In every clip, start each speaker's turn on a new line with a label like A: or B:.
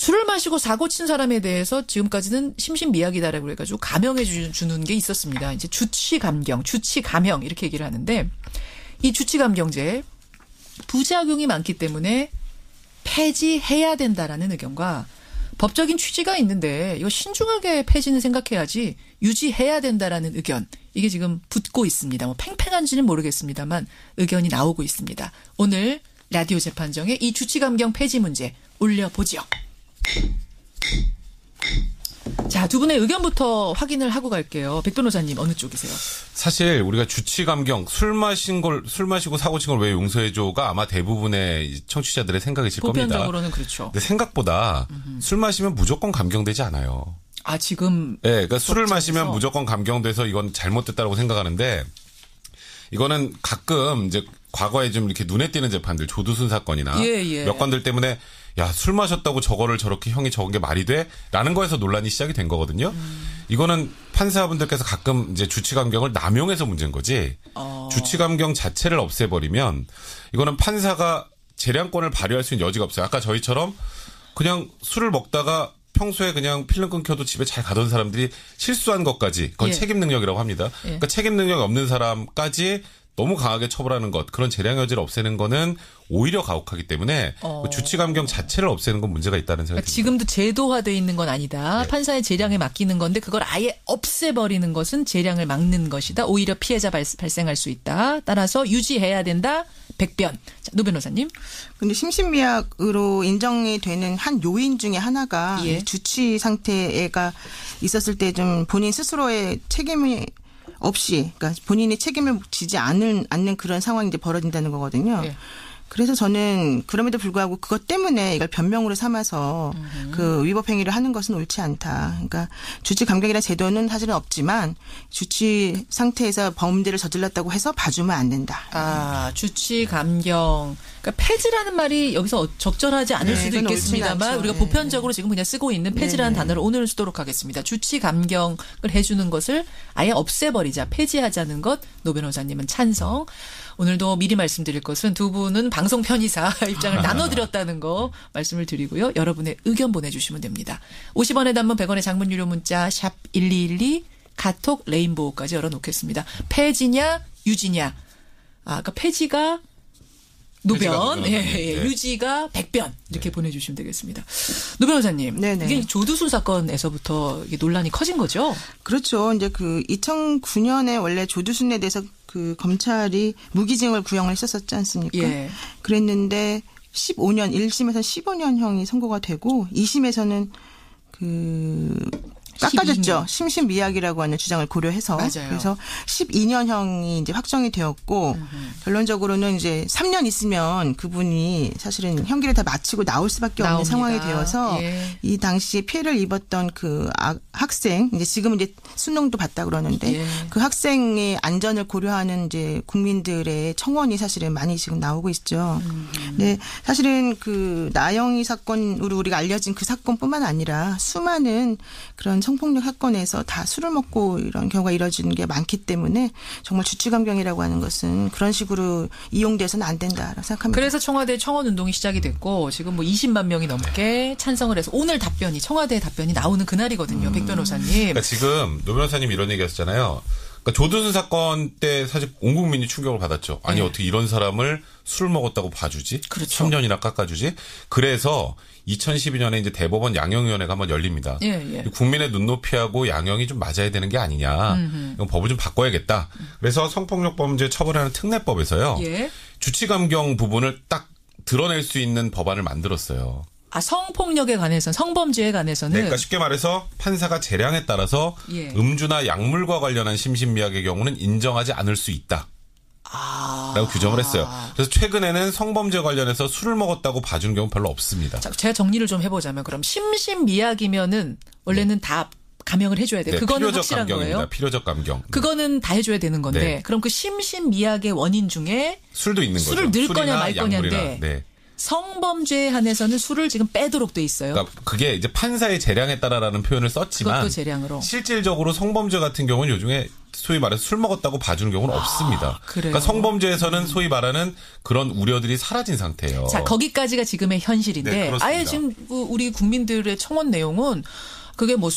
A: 술을 마시고 사고 친 사람에 대해서 지금까지는 심신미약이다라고 해가지고 감형해 주는 게 있었습니다. 이제 주치감경, 주치감형 이렇게 얘기를 하는데 이 주치감경제 부작용이 많기 때문에 폐지해야 된다라는 의견과 법적인 취지가 있는데 이거 신중하게 폐지는 생각해야지 유지해야 된다라는 의견 이게 지금 붙고 있습니다. 뭐 팽팽한지는 모르겠습니다만 의견이 나오고 있습니다. 오늘 라디오 재판정에 이 주치감경 폐지 문제 올려보죠. 자, 두 분의 의견부터 확인을 하고 갈게요. 백 변호사님 어느 쪽이세요?
B: 사실 우리가 주치감경 술 마시고 사고 친 걸 왜 용서해줘가 아마 대부분의 청취자들의 생각이실 겁니다.
A: 보편적으로는 그렇죠.
B: 근데 생각보다 술 마시면 무조건 감경되지 않아요.
A: 아, 지금.
B: 네, 그러니까 술을 마시면 무조건 감경돼서 이건 잘못됐다고 생각하는데 이거는 가끔 이제 과거에 좀 이렇게 눈에 띄는 재판들 조두순 사건이나 몇 건들 때문에 야, 술 마셨다고 저거를 저렇게 형이 적은 게 말이 돼? 라는 거에서 논란이 시작이 된 거거든요. 이거는 판사분들께서 가끔 이제 주치감경을 남용해서 문제인 거지. 주치감경 자체를 없애버리면 이거는 판사가 재량권을 발휘할 수 있는 여지가 없어요. 아까 저희처럼 그냥 술을 먹다가 평소에 그냥 필름 끊겨도 집에 잘 가던 사람들이 실수한 것까지 그건 책임 능력이라고 합니다. 그러니까 책임 능력이 없는 사람까지 너무 강하게 처벌하는 것, 그런 재량 여지를 없애는 거는 오히려 가혹하기 때문에 주치감경 자체를 없애는 건 문제가 있다는 생각이 듭니다.
A: 지금도 제도화되어 있는 건 아니다. 네. 판사의 재량에 맡기는 건데 그걸 아예 없애버리는 것은 재량을 막는 것이다. 오히려 피해자 발생할 수 있다. 따라서 유지해야 된다. 백변. 자, 노 변호사님.
C: 근데 심신미약으로 인정이 되는 한 요인 중에 하나가 주치 상태가 있었을 때 좀 본인 스스로의 책임이 없이, 그러니까 본인이 책임을 지지 않는 그런 상황이 이제 벌어진다는 거거든요. 예. 그래서 저는 그럼에도 불구하고 그것 때문에 이걸 변명으로 삼아서 그 위법 행위를 하는 것은 옳지 않다. 그러니까 주치 감경이라는 제도는 사실은 없지만 주치 상태에서 범죄를 저질렀다고 해서 봐주면 안 된다.
A: 아, 주치 감경. 그러니까 폐지라는 말이 여기서 적절하지 않을 수도 있겠습니다만 우리가 보편적으로 지금 그냥 쓰고 있는 폐지라는 단어를 오늘은 쓰도록 하겠습니다. 주치 감경을 해주는 것을 아예 없애버리자, 폐지하자는 것. 노 변호사님은 찬성. 오늘도 미리 말씀드릴 것은 두 분은 방송 편의사 입장을 나눠드렸다는 거 말씀을 드리고요. 여러분의 의견 보내주시면 됩니다. 50원의 단문 100원의 장문 유료 문자 샵 1212 카톡 레인보우까지 열어놓겠습니다. 폐지냐 유지냐. 아, 그러니까 폐지가 노변, 유지가 백변 이렇게 보내주시면 되겠습니다. 노 변호사님, 이게 조두순 사건에서부터 이게 논란이 커진 거죠?
C: 그렇죠. 이제 그 2009년에 원래 조두순에 대해서 그 검찰이 무기징역을 구형을 했었지 않습니까? 예. 그랬는데 15년 1심에서 15년형이 선고가 되고 2심에서는 그 깎아줬죠. 심신미약이라고 하는 주장을 고려해서.
A: 맞아요.
C: 그래서 12년형이 이제 확정이 되었고 결론적으로는 이제 3년 있으면 그분이 사실은 형기를 다 마치고 나올 수밖에 없는 상황이 되어서 이 당시에 피해를 입었던 그 학생, 이제 지금은 이제 수능도 봤다 그러는데 그 학생의 안전을 고려하는 이제 국민들의 청원이 사실은 많이 지금 나오고 있죠. 네, 사실은 그 나영희 사건으로 우리가 알려진 그 사건뿐만 아니라 수많은 그런 성폭력 사건에서 다 술을 먹고 이런 경우가 이뤄지는 게 많기 때문에 정말 주치감경이라고 하는 것은 그런 식으로 이용돼서는 안 된다라고 생각합니다.
A: 그래서 청와대 청원 운동이 시작이 됐고 지금 뭐 20만 명이 넘게 찬성을 해서 오늘 답변이 청와대 답변이 나오는 그날이거든요. 백 변호사님.
B: 그러니까 지금 노 변호사님 이런 얘기하셨잖아요. 그러니까 조두순 사건 때 사실 온 국민이 충격을 받았죠. 아니 어떻게 이런 사람을 술 먹었다고 봐주지? 그렇죠. 3년이나 깎아주지? 그래서 2012년에 이제 대법원 양형위원회가 한번 열립니다. 국민의 눈높이하고 양형이 좀 맞아야 되는 게 아니냐. 이건 법을 좀 바꿔야겠다. 그래서 성폭력 범죄 처벌하는 특례법에서요. 주치감경 부분을 딱 드러낼 수 있는 법안을 만들었어요.
A: 아, 성폭력에 관해서는, 성범죄에 관해서는.
B: 네, 그러니까 쉽게 말해서 판사가 재량에 따라서 음주나 약물과 관련한 심신미약의 경우는 인정하지 않을 수 있다. 라고 규정을 했어요. 그래서 최근에는 성범죄 관련해서 술을 먹었다고 봐주는 경우 별로 없습니다.
A: 자, 제가 정리를 좀 해보자면 그럼 심신미약이면은 원래는 다 감형을 해줘야 돼요. 그거는 확실한 거예요.
B: 필요적 감경.
A: 그거는 다 해줘야 되는 건데 그럼 그 심신미약의 원인 중에
B: 술도 있는 거죠.
A: 술을 넣을 거냐 말 거냐인데 성범죄에 한해서는 술을 지금 빼도록 돼 있어요.
B: 그러니까 그게 이제 판사의 재량에 따라라는 표현을 썼지만
A: 그것도 재량으로.
B: 실질적으로 성범죄 같은 경우는 요즘에 소위 말해서 술 먹었다고 봐주는 경우는 없습니다. 그러니까 성범죄에서는 소위 말하는 그런 우려들이 사라진 상태예요.
A: 자, 거기까지가 지금의 현실인데 네, 아예 지금 우리 국민들의 청원 내용은 그게 뭐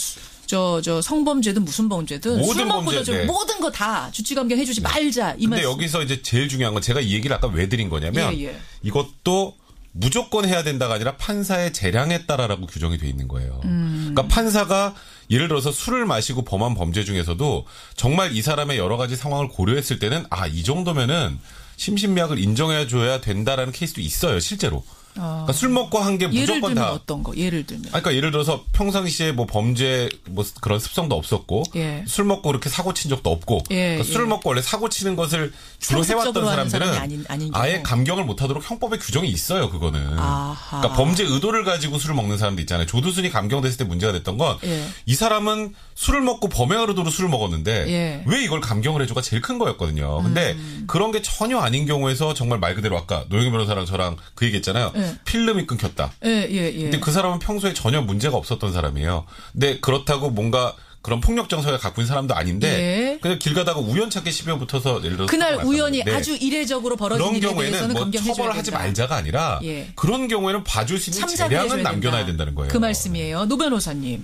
A: 성범죄든 무슨 범죄든 술 먹고 네. 모든 거 다 주치감경 해주지 말자 이 말씀.
B: 근데 여기서 이제 제일 중요한 건 제가 이 얘기를 아까 왜 드린 거냐면 이것도 무조건 해야 된다가 아니라 판사의 재량에 따라라고 규정이 돼 있는 거예요. 그러니까 판사가 예를 들어서 술을 마시고 범한 범죄 중에서도 정말 이 사람의 여러 가지 상황을 고려했을 때는 이 정도면은 심신미약을 인정해줘야 된다라는 케이스도 있어요, 실제로. 그러니까 술 먹고 한 게 무조건
A: 예를 들면
B: 다
A: 어떤 거? 예를 들면.
B: 그러니까 예를 들어서 평상시에 뭐 범죄 뭐 그런 습성도 없었고 술 먹고 그렇게 사고 친 적도 없고 그러니까 술을 먹고 원래 사고 치는 것을 주로 해왔던 사람들은 아예 감경을 못하도록 형법에 규정이 있어요. 그거는. 그러니까 범죄 의도를 가지고 술을 먹는 사람도 있잖아요. 조두순이 감경됐을 때 문제가 됐던 건 이 사람은 술을 먹고 범행을 의도로 술을 먹었는데 왜 이걸 감경을 해줘가 제일 큰 거였거든요. 근데 그런 게 전혀 아닌 경우에서 정말 말 그대로 아까 노영희 변호사랑 저랑 그 얘기했잖아요. 필름이 끊겼다. 근데 그 사람은 평소에 전혀 문제가 없었던 사람이에요. 근데 그렇다고 뭔가 그런 폭력 정서를 갖고 있는 사람도 아닌데 그냥 길 가다가 우연찮게 시비가 붙어서 예를 들어서
A: 그날 우연히 아주 이례적으로 벌어진 일에 대해서는
B: 뭐 처벌을 하지 말자가 아니라 그런 경우에는 봐줄 수 있는 재량은 남겨놔야 된다는 거예요.
A: 그 말씀이에요. 노 변호사님.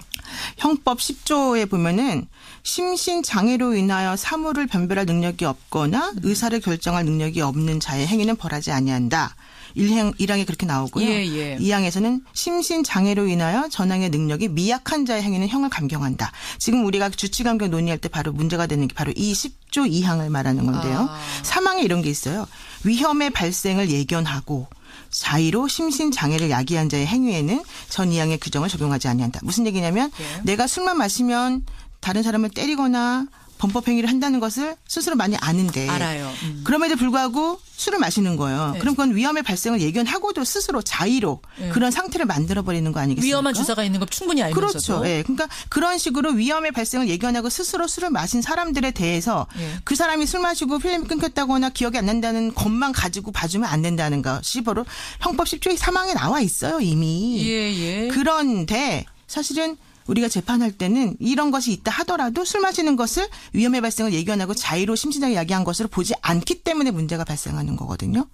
C: 형법 10조에 보면은 심신장애로 인하여 사물을 변별할 능력이 없거나 의사를 결정할 능력이 없는 자의 행위는 벌하지 아니한다. 1항에 그렇게 나오고요. 2항에서는 심신장애로 인하여 전항의 능력이 미약한 자의 행위는 형을 감경한다. 지금 우리가 주치감경 논의할 때 바로 문제가 되는 게 바로 이 10조 2항을 말하는 건데요. 3항에 이런 게 있어요. 위험의 발생을 예견하고 자의로 심신장애를 야기한 자의 행위에는 전 2항의 규정을 적용하지 아니한다. 무슨 얘기냐면 내가 술만 마시면 다른 사람을 때리거나 범법 행위를 한다는 것을 스스로 많이 아는데
A: 알아요.
C: 그럼에도 불구하고 술을 마시는 거예요. 그럼 그건 위험의 발생을 예견하고도 스스로 자의로 그런 상태를 만들어버리는 거 아니겠습니까?
A: 위험한 주사가 있는 걸 충분히 알면서도.
C: 그렇죠. 그러니까 그런 식으로 위험의 발생을 예견하고 스스로 술을 마신 사람들에 대해서 그 사람이 술 마시고 필름이 끊겼다거나 기억이 안 난다는 것만 가지고 봐주면 안 된다는 것이 바로 형법 10조의 3항에 나와 있어요. 이미. 그런데 사실은 우리가 재판할 때는 이런 것이 있다 하더라도 술 마시는 것을 위험의 발생을 예견하고 자의로 심신장애 야기한 것으로 보지 않기 때문에 문제가 발생하는 거거든요.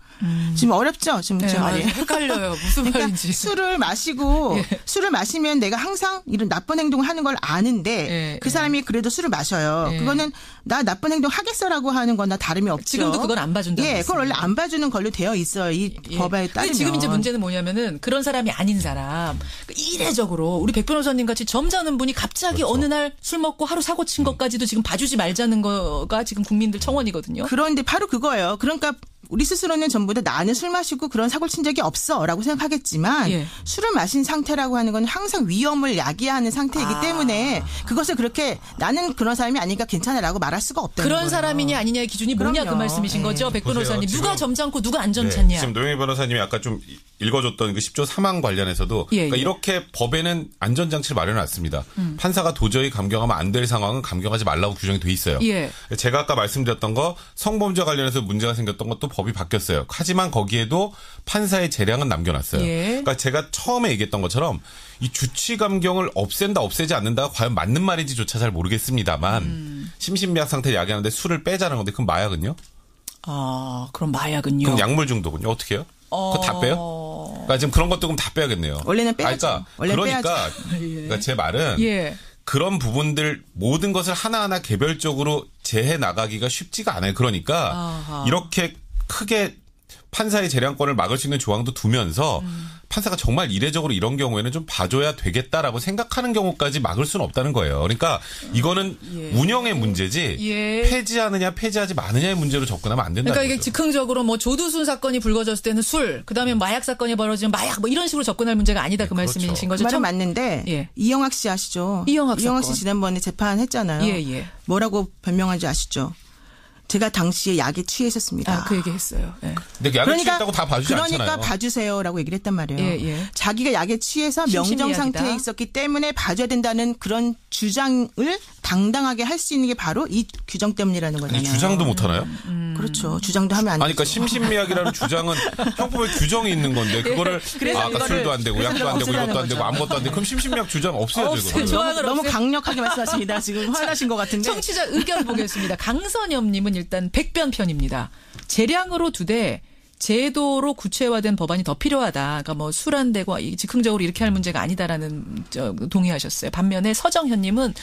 C: 지금 어렵죠? 지금 제 말이.
A: 헷갈려요. 무슨 말인지.
C: 술을 마시고 술을 마시면 내가 항상 이런 나쁜 행동을 하는 걸 아는데 그 사람이 그래도 술을 마셔요. 그거는 나 나쁜 행동 하겠어라고 하는 거나 다름이 없죠.
A: 지금도 그건 안 봐준다.
C: 그건 원래 안 봐주는 걸로 되어 있어요. 이 법에 따르면.
A: 지금 이제 문제는 뭐냐면은 그런 사람이 아닌 사람 이례적으로 우리 백 변호사님 같이 점잖은 분이 갑자기 어느 날 술 먹고 하루 사고 친 것까지도 지금 봐주지 말자는 거가 지금 국민들 청원이거든요.
C: 그런데 바로 그거예요. 그러니까 우리 스스로는 전부 다 나는 술 마시고 그런 사고를 친 적이 없어라고 생각하겠지만 술을 마신 상태라고 하는 건 항상 위험을 야기하는 상태이기 때문에 그것을 그렇게 나는 그런 사람이 아니니까 괜찮아라고 말할 수가 없다는
A: 그런
C: 거예요.
A: 사람이냐 아니냐의 기준이 뭐냐 그 말씀이신 거죠. 백 변호사님. 누가 점잖고 누가 안 점잖냐.
B: 지금 노영희 변호사님이 아까 좀 읽어줬던 그 10조 3항 관련해서도 그러니까 이렇게 법에는 안전장치를 마련해놨습니다. 판사가 도저히 감경하면 안 될 상황은 감경하지 말라고 규정이 돼 있어요. 제가 아까 말씀드렸던 거 성범죄 관련해서 문제가 생겼던 것도 법이 바뀌었어요. 하지만 거기에도 판사의 재량은 남겨놨어요. 그러니까 제가 처음에 얘기했던 것처럼 이 주치 감경을 없앤다 없애지 않는다가 과연 맞는 말인지조차 잘 모르겠습니다만 심신미약 상태를 야기하는데 술을 빼자는 건데 그럼 마약은요?
A: 그럼 마약은요?
B: 그럼 약물 중독은요? 어떻게 해요? 그거 다 빼요? 그러니까 지금 그런 것도 그럼 다 빼야겠네요.
C: 원래는 빼야죠.
B: 그러니까 제 말은 그런 부분들 모든 것을 하나하나 개별적으로 재해 나가기가 쉽지가 않아요. 그러니까 이렇게 크게 판사의 재량권을 막을 수 있는 조항도 두면서 판사가 정말 이례적으로 이런 경우에는 좀 봐줘야 되겠다라고 생각하는 경우까지 막을 수는 없다는 거예요. 그러니까 이거는 운영의 문제지 폐지하느냐 폐지하지 마느냐의 문제로 접근하면 안 된다는
A: 그러니까 이게
B: 거죠.
A: 즉흥적으로 뭐 조두순 사건이 불거졌을 때는 술, 그다음에 마약 사건이 벌어지면 마약 뭐 이런 식으로 접근할 문제가 아니다 그 말씀이신 거죠.
C: 말은 맞는데 이영학 씨 아시죠? 이영학 씨 지난번에 재판했잖아요. 뭐라고 변명한지 아시죠? 제가 당시에 약에 취했었습니다.
A: 그 얘기 했어요.
B: 근데 약에 취했다고 다 봐주지 않잖아요.
C: 그러니까 봐주세요라고 얘기를 했단 말이에요. 자기가 약에 취해서 명정 상태에 있었기 때문에 봐줘야 된다는 그런 주장을 당당하게 할 수 있는 게 바로 이 규정 때문이라는 거잖아요.
B: 주장도 못 하나요?
C: 그렇죠. 주장도 하면 안 되죠.
B: 그러니까 심신미약이라는 주장은 형법에 규정이 있는 건데 그거를 아까 술도 안 되고 약도 안 되고 이것도 안 되고 아무것도 안 되고 그럼 심신미약 주장 없애야죠.
C: 너무 강력하게 말씀하십니다. 지금 화나신 것 같은데.
A: 청취자 의견 보겠습니다. 강선엽님은 일단 백변편입니다. 재량으로 두되 제도로 구체화된 법안이 더 필요하다. 그러니까 뭐 술 안 되고 즉흥적으로 이렇게 할 문제가 아니다라는 동의하셨어요. 반면에 서정현님은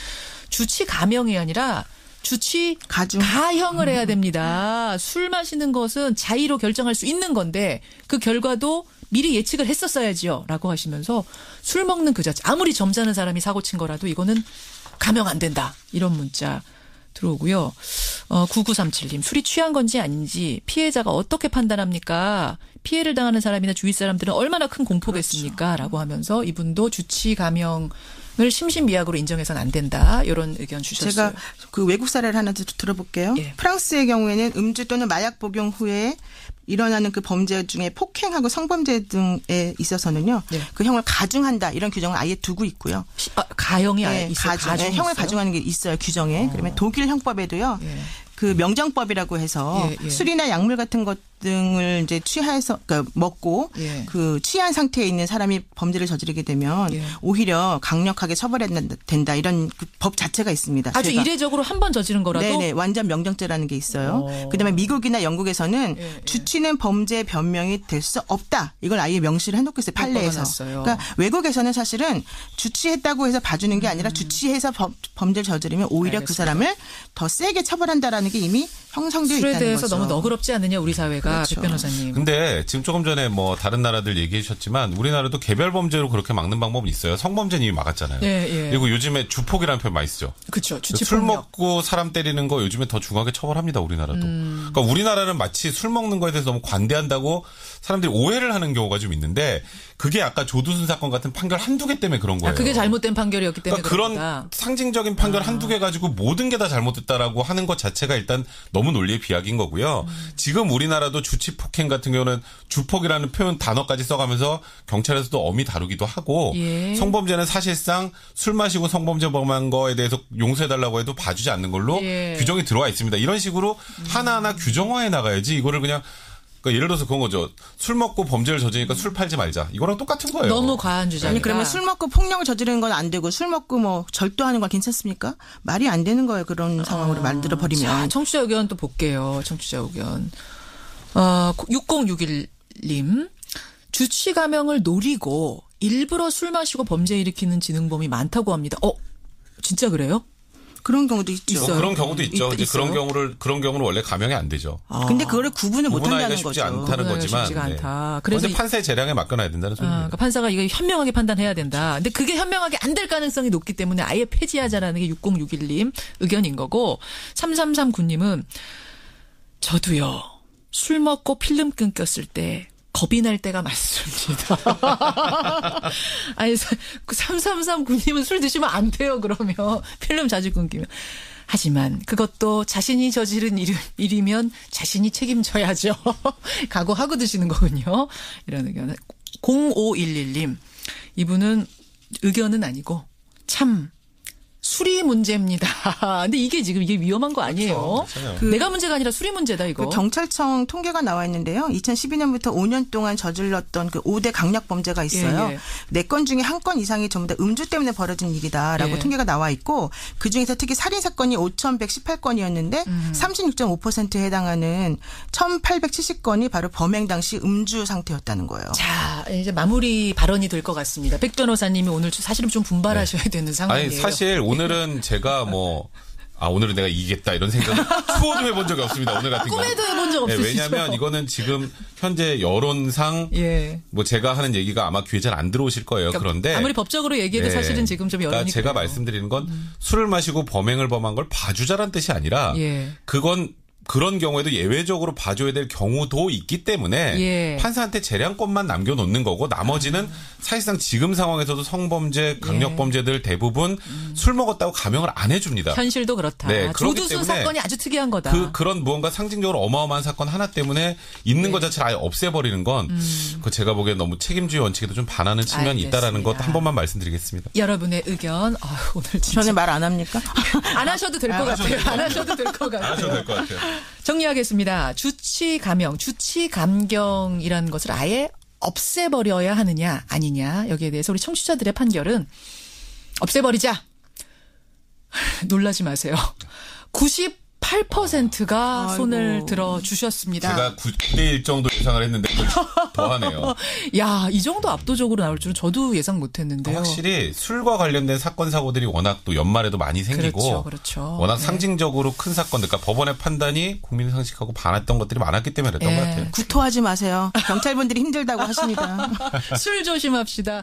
A: 주치 감형이 아니라 주치 가형을 해야 됩니다. 술 마시는 것은 자의로 결정할 수 있는 건데 그 결과도 미리 예측을 했었어야지요. 라고 하시면서 술 먹는 그 자체 아무리 점잖은 사람이 사고 친 거라도 이거는 감형 안 된다. 이런 문자 들어오고요. 9937님 술이 취한 건지 아닌지 피해자가 어떻게 판단합니까? 피해를 당하는 사람이나 주위 사람들은 얼마나 큰 공포겠습니까? 그렇죠. 라고 하면서 이분도 주치 감형을 심신미약으로 인정해서는 안 된다. 이런 의견 주셨어요.
C: 제가 그 외국 사례를 하나 들어볼게요. 예. 프랑스의 경우에는 음주 또는 마약 복용 후에 일어나는 그 범죄 중에 폭행하고 성범죄 등에 있어서는요. 네. 그 형을 가중한다. 이런 규정을 아예 두고 있고요.
A: 가형이 아예 있어요.
C: 형을 가중하는 게 있어요. 규정에. 그러면 독일 형법에도요. 예. 그 명정법이라고 해서 술이나 약물 같은 것 등을 이제 취해서 그러니까 먹고 그 취한 상태에 있는 사람이 범죄를 저지르게 되면 오히려 강력하게 처벌해야 된다 이런 그 법 자체가 있습니다.
A: 아주 이례적으로 한 번 저지른 거라도
C: 네네 완전 명정죄라는 게 있어요. 그다음에 미국이나 영국에서는 주치는 범죄 변명이 될 수 없다. 이걸 아예 명시를 해놓고 있어요. 판례에서. 그러니까 외국에서는 사실은 주치했다고 해서 봐주는 게 아니라 주치해서 범죄를 저지르면 오히려 알겠습니다. 그 사람을 더 세게 처벌한다라는 게 이미 형성되어 있다는 거죠.
A: 술에 대해서 너무 너그럽지 않느냐 우리 사회가.
C: 그렇죠.
A: 백 변호사님.
B: 근데 지금 조금 전에 뭐 다른 나라들 얘기해 주셨지만 우리나라도 개별 범죄로 그렇게 막는 방법은 있어요. 성범죄는 이미 막았잖아요. 그리고 요즘에 주폭이라는 표현 많이 쓰죠.
A: 그렇죠.
B: 술 먹고 사람 때리는 거 요즘에 더 중하게 처벌합니다. 우리나라도. 그러니까 우리나라는 마치 술 먹는 거에 대해서 너무 관대한다고 사람들이 오해를 하는 경우가 좀 있는데 그게 아까 조두순 사건 같은 판결 한두 개 때문에 그런 거예요.
A: 그게 잘못된 판결이었기 때문에
B: 그러니까 그런 상징적인 판결 한두 개 가지고 모든 게 다 잘못됐다라고 하는 것 자체가 일단 너무 논리의 비약인 거고요. 지금 우리나라도 주치 폭행 같은 경우는 주폭이라는 표현 단어까지 써가면서 경찰에서도 엄히 다루기도 하고 성범죄는 사실상 술 마시고 성범죄 범한 거에 대해서 용서해달라고 해도 봐주지 않는 걸로 규정이 들어와 있습니다. 이런 식으로 하나하나 규정화해 나가야지 이거를 그냥 그러니까 예를 들어서 그런 거죠. 술 먹고 범죄를 저지르니까 술 팔지 말자. 이거랑 똑같은 거예요.
A: 너무 과한 주장이다.
C: 아니 그러면 술 먹고 폭력을 저지르는 건 안 되고 술 먹고 뭐 절도하는 건 괜찮습니까? 말이 안 되는 거예요. 그런 상황으로 만들어 버리면.
A: 자, 청취자 의견 또 볼게요. 청취자 의견. 6061님. 주치 감형을 노리고 일부러 술 마시고 범죄 일으키는 지능범이 많다고 합니다. 진짜 그래요?
C: 그런 경우도 있죠.
B: 그런 경우도 있죠. 이제 그런 경우는 원래 감형이 안 되죠.
C: 근데 그거를 구분을 못 한다는 거죠.
B: 쉽지 않다는 거지만.
A: 쉽지가 않다.
B: 그래서 판사의 재량에 맡겨놔야 된다는 소리예요.
A: 그러니까 판사가 이거 현명하게 판단해야 된다. 근데 그게 현명하게 안 될 가능성이 높기 때문에 아예 폐지하자라는 게 6061님 의견인 거고 3339님은 저도요. 술 먹고 필름 끊겼을 때 겁이 날 때가 많습니다. 아니, 3339님은 술 드시면 안 돼요, 그러면. 필름 자주 끊기면. 하지만 그것도 자신이 저지른 일이면 자신이 책임져야죠. 각오하고 드시는 거군요. 이런 의견. 0511님. 이분은 의견은 아니고 참 술이 문제입니다. 근데 이게 위험한 거 아니에요? 그렇죠. 내가 문제가 아니라 술이 문제다, 이거.
C: 그 경찰청 통계가 나와 있는데요. 2012년부터 5년 동안 저질렀던 그 5대 강력 범죄가 있어요. 4건 중에 1건 이상이 전부 다 음주 때문에 벌어진 일이다라고 통계가 나와 있고 그중에서 특히 살인사건이 5,118건이었는데 36.5%에 해당하는 1,870건이 바로 범행 당시 음주 상태였다는 거예요.
A: 자, 이제 마무리 발언이 될 것 같습니다. 백 변호사님이 오늘 사실은 좀 분발하셔야 되는 상황이에요.
B: 아니, 사실 오늘은 제가 오늘은 내가 이기겠다 이런 생각 추호도 해본 적이 없습니다. 오늘 같은 경우는.
A: 꿈에도 해본 적 없으시죠?
B: 왜냐하면 이거는 지금 현재 여론상 뭐 제가 하는 얘기가 아마 귀에 잘 안 들어오실 거예요. 그러니까 그런데
A: 아무리 법적으로 얘기해도 사실은 지금 좀 여론이
B: 그러니까 제가 말씀드리는 건 술을 마시고 범행을 범한 걸 봐주자란 뜻이 아니라 그건 그런 경우에도 예외적으로 봐줘야 될 경우도 있기 때문에 판사한테 재량권만 남겨놓는 거고 나머지는 사실상 지금 상황에서도 성범죄, 강력범죄들 대부분 술 먹었다고 감형을 안 해줍니다.
A: 현실도 그렇다.
B: 네,
A: 조두순 사건이 아주 특이한 거다.
B: 그런 무언가 상징적으로 어마어마한 사건 하나 때문에 있는 것 자체를 아예 없애버리는 건 그 제가 보기엔 너무 책임주의 원칙에도 좀 반하는 측면이 있다라는 것 한 번만 말씀드리겠습니다.
A: 여러분의 의견 오늘 진짜
C: 저는 말 안 합니까?
A: 안 하셔도 될 것 같아요. 안 하셔도 될 것 같아요.
B: 안 하셔도 될 것 같아요.
A: 정리하겠습니다. 주치감경이라는 것을 아예 없애버려야 하느냐 아니냐 여기에 대해서 우리 청취자들의 판결은 없애버리자. 놀라지 마세요. 98%가 손을 들어주셨습니다.
B: 제가 9대1 정도 예상을 했는데 더하네요.
A: 야, 이 정도 압도적으로 나올 줄은 저도 예상 못했는데요.
B: 확실히 술과 관련된 사건 사고들이 워낙 또 연말에도 많이 생기고
A: 그렇죠.
B: 워낙 상징적으로 큰 사건들, 그러니까 법원의 판단이 국민 상식하고 반했던 것들이 많았기 때문에 그랬던 것 같아요.
C: 구토하지 마세요. 경찰분들이 힘들다고 하십니다.
A: 술 조심합시다.